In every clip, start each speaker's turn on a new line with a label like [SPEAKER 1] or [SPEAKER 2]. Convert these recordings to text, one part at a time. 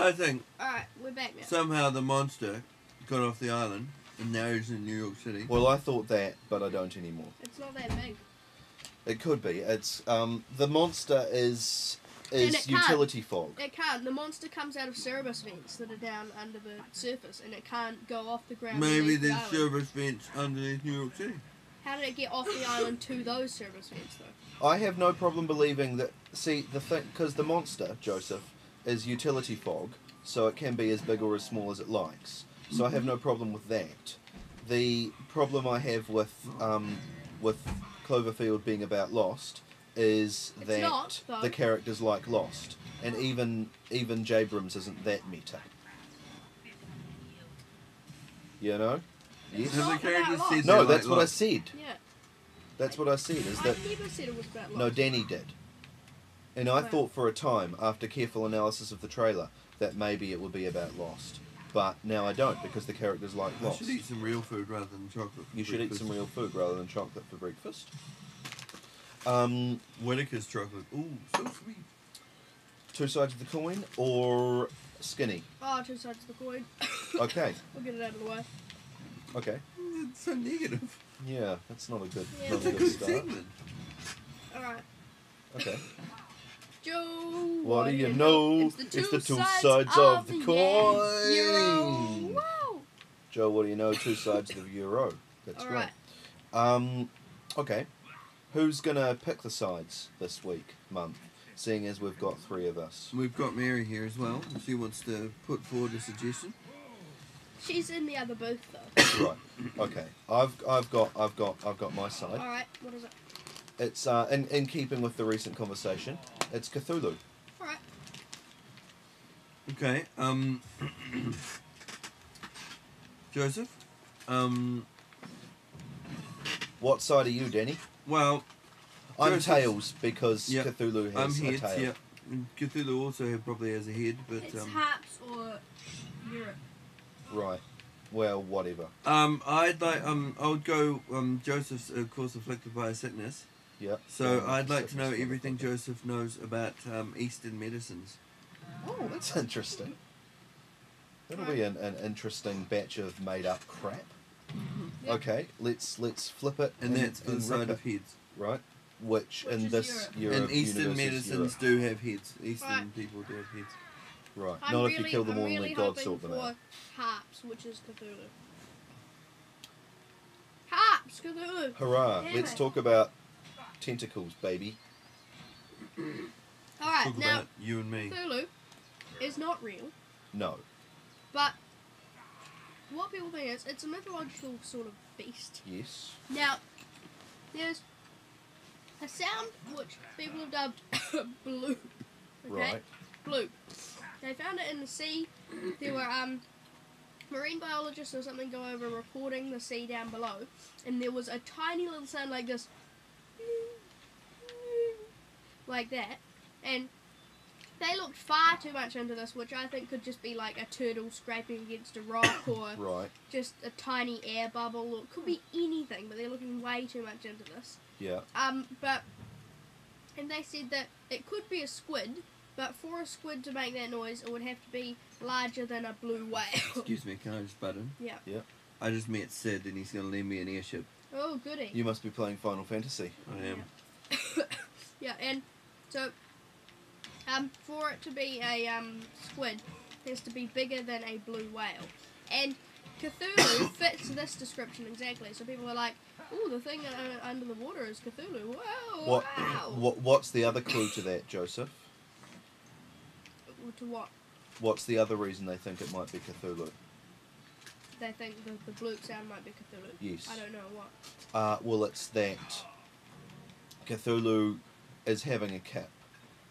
[SPEAKER 1] I think
[SPEAKER 2] Alright, we're back now.
[SPEAKER 1] somehow the monster got off the island and now he's in New York City.
[SPEAKER 3] Well, I thought that, but I don't anymore.
[SPEAKER 2] It's not that big.
[SPEAKER 3] It could be. It's the monster is
[SPEAKER 2] it
[SPEAKER 3] utility fog.
[SPEAKER 2] It can't. The monster comes out of Cerberus vents that are down under the surface, and it can't go off the ground.
[SPEAKER 1] Maybe
[SPEAKER 2] the
[SPEAKER 1] there's
[SPEAKER 2] island.
[SPEAKER 1] Cerberus vents underneath New York City.
[SPEAKER 2] How did it get off the island to those Cerberus vents, though?
[SPEAKER 3] I have no problem believing that. See, the thing, because the monster, Joseph, is utility fog, so it can be as big or as small as it likes. So I have no problem with that. The problem I have with Cloverfield being about Lost is that the characters like Lost, and even Jabrams isn't that meta. You know? Yes.
[SPEAKER 1] Have the characters said
[SPEAKER 3] No,
[SPEAKER 1] they're
[SPEAKER 3] that's
[SPEAKER 1] like
[SPEAKER 3] what I
[SPEAKER 1] Lost?
[SPEAKER 3] said.
[SPEAKER 2] Yeah.
[SPEAKER 3] That's what I said. Is that
[SPEAKER 2] I never said it was about Lost.
[SPEAKER 3] no? Danny did, and I thought for a time, after careful analysis of the trailer, that maybe it would be about Lost. But now I don't, because the characters like
[SPEAKER 1] I
[SPEAKER 3] Lost.
[SPEAKER 1] should eat some real food rather than chocolate.
[SPEAKER 3] You should eat some real food rather than chocolate for breakfast.
[SPEAKER 1] Whitaker's chocolate. Ooh, so sweet.
[SPEAKER 3] Two sides of the coin or skinny?
[SPEAKER 2] Oh, two sides of the coin.
[SPEAKER 3] Okay.
[SPEAKER 2] We'll get it out of the way.
[SPEAKER 3] Okay.
[SPEAKER 1] It's so negative.
[SPEAKER 3] Yeah, that's not a good,
[SPEAKER 2] Yeah.
[SPEAKER 3] not
[SPEAKER 1] It's
[SPEAKER 3] a
[SPEAKER 1] a
[SPEAKER 3] good
[SPEAKER 1] good
[SPEAKER 3] start.
[SPEAKER 1] segment.
[SPEAKER 2] Alright.
[SPEAKER 3] Okay.
[SPEAKER 2] Joe,
[SPEAKER 3] What do you know?
[SPEAKER 2] It's the two
[SPEAKER 3] sides of the
[SPEAKER 2] coin. Euro.
[SPEAKER 3] coin.
[SPEAKER 2] Wow.
[SPEAKER 3] Joe, what do you know? Two sides of the euro. That's
[SPEAKER 2] All
[SPEAKER 3] right.
[SPEAKER 2] right.
[SPEAKER 3] Okay. Who's gonna pick the sides this week, month? Seeing as we've got three of us.
[SPEAKER 1] We've got Mary here as well. She wants to put forward a suggestion.
[SPEAKER 2] She's in the other booth though.
[SPEAKER 3] Right. Okay. I've got my side.
[SPEAKER 2] All right. What is it?
[SPEAKER 3] It's in keeping with the recent conversation. It's Cthulhu.
[SPEAKER 2] All right.
[SPEAKER 1] Okay. Joseph.
[SPEAKER 3] What side are you, Danny?
[SPEAKER 1] Well,
[SPEAKER 3] I'm
[SPEAKER 1] Joseph's-
[SPEAKER 3] tails because
[SPEAKER 1] Yep.
[SPEAKER 3] Cthulhu
[SPEAKER 1] I'm
[SPEAKER 3] has a
[SPEAKER 1] heads.
[SPEAKER 3] tail.
[SPEAKER 1] Yeah. And Cthulhu also probably has a head, but
[SPEAKER 2] It's Harps or Europe.
[SPEAKER 3] Right. Well, whatever.
[SPEAKER 1] I'd like I would go Joseph's of course afflicted by a sickness.
[SPEAKER 3] Yep.
[SPEAKER 1] So I'd like to know everything Joseph knows about Eastern medicines.
[SPEAKER 3] Oh, that's interesting. That'll be an interesting batch of made up crap.
[SPEAKER 2] Yep.
[SPEAKER 3] Okay, let's flip it.
[SPEAKER 1] And that's
[SPEAKER 3] and
[SPEAKER 1] inside
[SPEAKER 3] rip
[SPEAKER 1] of
[SPEAKER 3] it,
[SPEAKER 1] heads.
[SPEAKER 3] right? Which in
[SPEAKER 2] is
[SPEAKER 3] this
[SPEAKER 2] Europe.
[SPEAKER 1] And Eastern medicines do have heads. Eastern
[SPEAKER 2] Right.
[SPEAKER 1] people do have heads.
[SPEAKER 3] Right.
[SPEAKER 2] I'm
[SPEAKER 3] Not
[SPEAKER 2] really,
[SPEAKER 3] if you kill them
[SPEAKER 2] I'm
[SPEAKER 3] all and
[SPEAKER 2] really
[SPEAKER 3] let God
[SPEAKER 2] hoping
[SPEAKER 3] sort them
[SPEAKER 2] for
[SPEAKER 3] out.
[SPEAKER 2] Harps, which is Cthulhu. Harps, Cthulhu.
[SPEAKER 3] Hurrah!
[SPEAKER 2] Damn
[SPEAKER 3] Let's
[SPEAKER 2] it.
[SPEAKER 3] talk about tentacles, baby.
[SPEAKER 2] All right,
[SPEAKER 1] Talk
[SPEAKER 2] now
[SPEAKER 1] about you and me.
[SPEAKER 2] Cthulhu is not real,
[SPEAKER 3] No.
[SPEAKER 2] but what people think is it's a mythological sort of beast.
[SPEAKER 3] Yes.
[SPEAKER 2] Now, there's a sound which people have dubbed bloop. Okay?
[SPEAKER 3] Right.
[SPEAKER 2] Bloop. They found it in the sea. There were marine biologists or something go over recording the sea down below, and there was a tiny little sound like this, like that, and they looked far too much into this, which I think could just be like a turtle scraping against a rock or
[SPEAKER 3] Right.
[SPEAKER 2] just a tiny air bubble, or it could be anything, but they're looking way too much into this.
[SPEAKER 3] Yeah.
[SPEAKER 2] And they said that it could be a squid, but for a squid to make that noise, it would have to be larger than a blue whale.
[SPEAKER 1] Excuse me, can I just butt in?
[SPEAKER 2] Yeah.
[SPEAKER 3] Yeah.
[SPEAKER 1] I just met Sid and he's going to lend me an airship.
[SPEAKER 2] Oh, goody.
[SPEAKER 3] You must be playing Final Fantasy.
[SPEAKER 1] I am.
[SPEAKER 2] Yeah, and so, for it to be a squid, it has to be bigger than a blue whale. And Cthulhu fits this description exactly. So people are like, "Ooh, the thing under the water is Cthulhu." Wow! Wow!
[SPEAKER 3] What's the other clue to that, Joseph?
[SPEAKER 2] To what?
[SPEAKER 3] What's the other reason they think it might be Cthulhu?
[SPEAKER 2] They think the bloop sound might be Cthulhu.
[SPEAKER 3] Yes.
[SPEAKER 2] I don't know what.
[SPEAKER 3] Well, it's that Cthulhu is having a kip.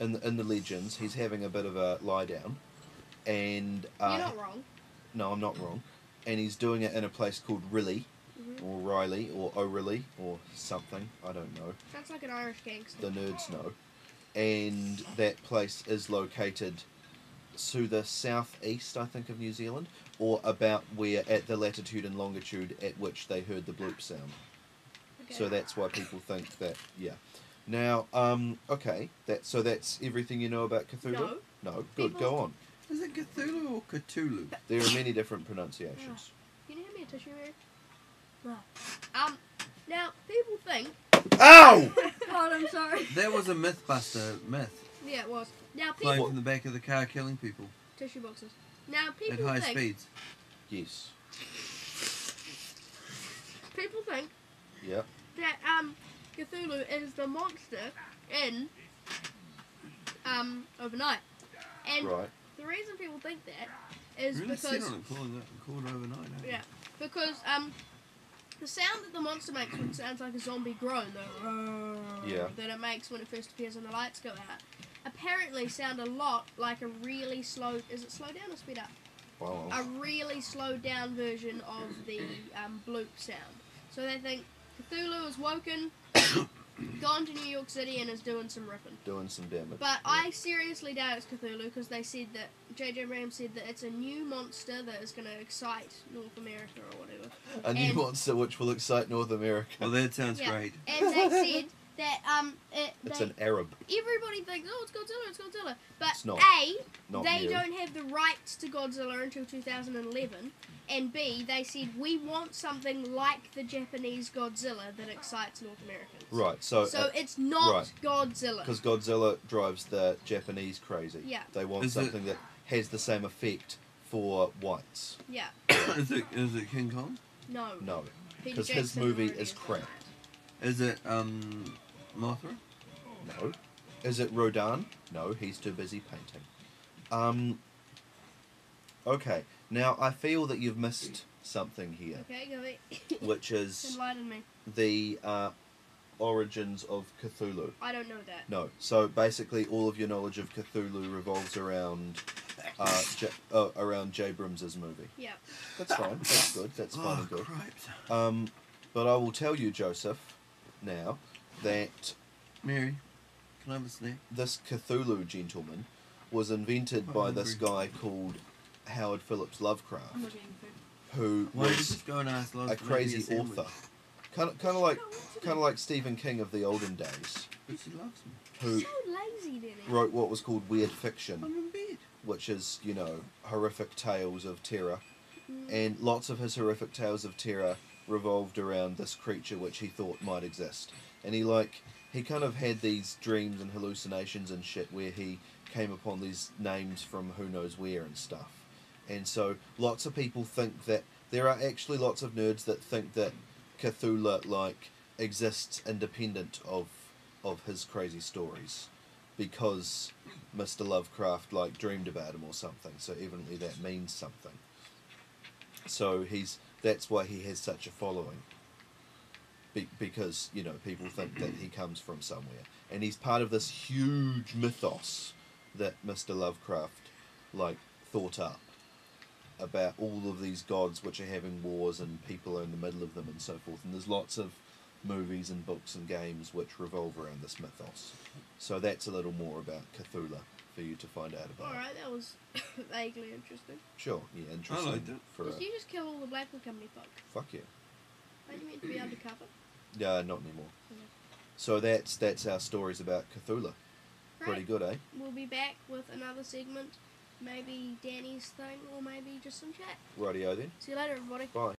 [SPEAKER 3] In the legends, he's having a bit of a lie down, and
[SPEAKER 2] You're not wrong.
[SPEAKER 3] no, I'm not wrong, and he's doing it in a place called Riley, or Riley, or O'Riley, or something. I don't know.
[SPEAKER 2] Sounds like an Irish gangster.
[SPEAKER 3] The nerds know, and that place is located to the southeast, I think, of New Zealand, or about where at the latitude and longitude at which they heard the bloop sound.
[SPEAKER 2] Okay.
[SPEAKER 3] So that's why people think that, yeah. Now, okay, that's everything you know about Cthulhu?
[SPEAKER 2] No.
[SPEAKER 3] No, good,
[SPEAKER 2] People-
[SPEAKER 3] go on.
[SPEAKER 1] Is it Cthulhu or Cthulhu?
[SPEAKER 3] There are many different pronunciations.
[SPEAKER 2] Can you hand me a tissue, Mary? No. Now, people think...
[SPEAKER 3] Ow!
[SPEAKER 2] God, I'm sorry.
[SPEAKER 1] That was a Mythbuster myth.
[SPEAKER 2] Yeah, it was. Now,
[SPEAKER 1] Flying
[SPEAKER 2] people...
[SPEAKER 1] from the back of the car, killing people
[SPEAKER 2] Tissue boxes. Now,
[SPEAKER 1] at
[SPEAKER 2] people
[SPEAKER 1] high
[SPEAKER 2] think...
[SPEAKER 1] speeds.
[SPEAKER 3] Yes.
[SPEAKER 2] People think
[SPEAKER 3] Yep.
[SPEAKER 2] that Cthulhu is the monster in Overnight. And
[SPEAKER 3] Right.
[SPEAKER 2] the reason people think that is
[SPEAKER 1] Really set
[SPEAKER 2] because...
[SPEAKER 1] on it, called Overnight. Aren't you?
[SPEAKER 2] Yeah, because the sound that the monster makes when it sounds like a zombie groan, that it makes when it first appears and the lights go out, apparently sound a lot like a really slow... Is it slow down or speed up?
[SPEAKER 3] Wow.
[SPEAKER 2] A really slowed down version of the bloop sound. So they think Cthulhu has woken, gone to New York City and is doing some ripping.
[SPEAKER 3] Doing some damage.
[SPEAKER 2] But
[SPEAKER 3] yeah.
[SPEAKER 2] I seriously doubt it's Cthulhu because they said that, J.J. Abrams said that it's a new monster that is going to excite North America or whatever.
[SPEAKER 3] A new monster which will excite North America.
[SPEAKER 1] Well, that sounds great.
[SPEAKER 2] And they said that
[SPEAKER 3] It's an Arab.
[SPEAKER 2] everybody thinks, oh, it's Godzilla. But
[SPEAKER 3] It's not.
[SPEAKER 2] A,
[SPEAKER 3] Not
[SPEAKER 2] they
[SPEAKER 3] new.
[SPEAKER 2] don't have the rights to Godzilla until 2011. And B, they said, we want something like the Japanese Godzilla that excites North Americans.
[SPEAKER 3] Right, so
[SPEAKER 2] it's not
[SPEAKER 3] right.
[SPEAKER 2] Godzilla.
[SPEAKER 3] Because Godzilla drives the Japanese crazy.
[SPEAKER 2] Yeah.
[SPEAKER 3] They want
[SPEAKER 1] Is
[SPEAKER 3] something that has the same effect for whites.
[SPEAKER 2] Yeah.
[SPEAKER 1] Is it King Kong?
[SPEAKER 2] No.
[SPEAKER 3] No.
[SPEAKER 2] Peter
[SPEAKER 3] Because his
[SPEAKER 2] Jackson
[SPEAKER 3] movie
[SPEAKER 2] already
[SPEAKER 3] is
[SPEAKER 2] has
[SPEAKER 3] crap.
[SPEAKER 2] done
[SPEAKER 1] Is it Mothra?
[SPEAKER 3] No. Is it Rodin? No, he's too busy painting. Okay, now I feel that you've missed something here,
[SPEAKER 2] that. Okay, go ahead.
[SPEAKER 3] which is
[SPEAKER 2] Enlighten me.
[SPEAKER 3] the origins of Cthulhu.
[SPEAKER 2] I don't know that.
[SPEAKER 3] No, so basically all of your knowledge of Cthulhu revolves around around J. Brims's movie.
[SPEAKER 2] Yeah.
[SPEAKER 3] That's fine. That's good. That's fine and good.
[SPEAKER 1] Cripes.
[SPEAKER 3] But I will tell you, Joseph, now that
[SPEAKER 1] Mary, can I have a snack?
[SPEAKER 3] this Cthulhu gentleman was invented by this guy called Howard Phillips Lovecraft,
[SPEAKER 2] I'm not getting food.
[SPEAKER 3] who
[SPEAKER 1] Why don't you
[SPEAKER 3] was
[SPEAKER 1] just go and ask Loz
[SPEAKER 3] a
[SPEAKER 1] to make me
[SPEAKER 3] crazy
[SPEAKER 1] sandwich?
[SPEAKER 3] author, kind of like Stephen King of the olden days,
[SPEAKER 1] But she loves me.
[SPEAKER 3] who
[SPEAKER 2] So lazy, Denny.
[SPEAKER 3] wrote what was called weird fiction,
[SPEAKER 1] I'm in bed.
[SPEAKER 3] which is, you know, horrific tales of terror.
[SPEAKER 2] Mm.
[SPEAKER 3] And lots of his horrific tales of terror revolved around this creature which he thought might exist. And he kind of had these dreams and hallucinations and shit where he came upon these names from who knows where and stuff. And so lots of people think that there are actually lots of nerds that think that Cthulhu exists independent of his crazy stories, because Mr. Lovecraft dreamed about him or something. So evidently that means something. So that's why he has such a following. Because, you know, people think that he comes from somewhere. And he's part of this huge mythos that Mr. Lovecraft, thought up about all of these gods which are having wars and people are in the middle of them and so forth. And there's lots of movies and books and games which revolve around this mythos. So that's a little more about Cthulhu for you to find out about.
[SPEAKER 2] Alright, that was vaguely interesting.
[SPEAKER 3] Sure, yeah, interesting.
[SPEAKER 1] I liked it.
[SPEAKER 2] Did you just kill all the Blackwood Company folk?
[SPEAKER 3] Fuck yeah.
[SPEAKER 2] Aren't you meant to be undercover?
[SPEAKER 3] Yeah, not anymore.
[SPEAKER 2] Okay.
[SPEAKER 3] So that's our stories about Cthulhu. Pretty
[SPEAKER 2] Great.
[SPEAKER 3] good, eh?
[SPEAKER 2] We'll be back with another segment. Maybe Danny's thing or maybe just some chat.
[SPEAKER 3] Rightio then.
[SPEAKER 2] See you later, everybody.
[SPEAKER 3] Bye.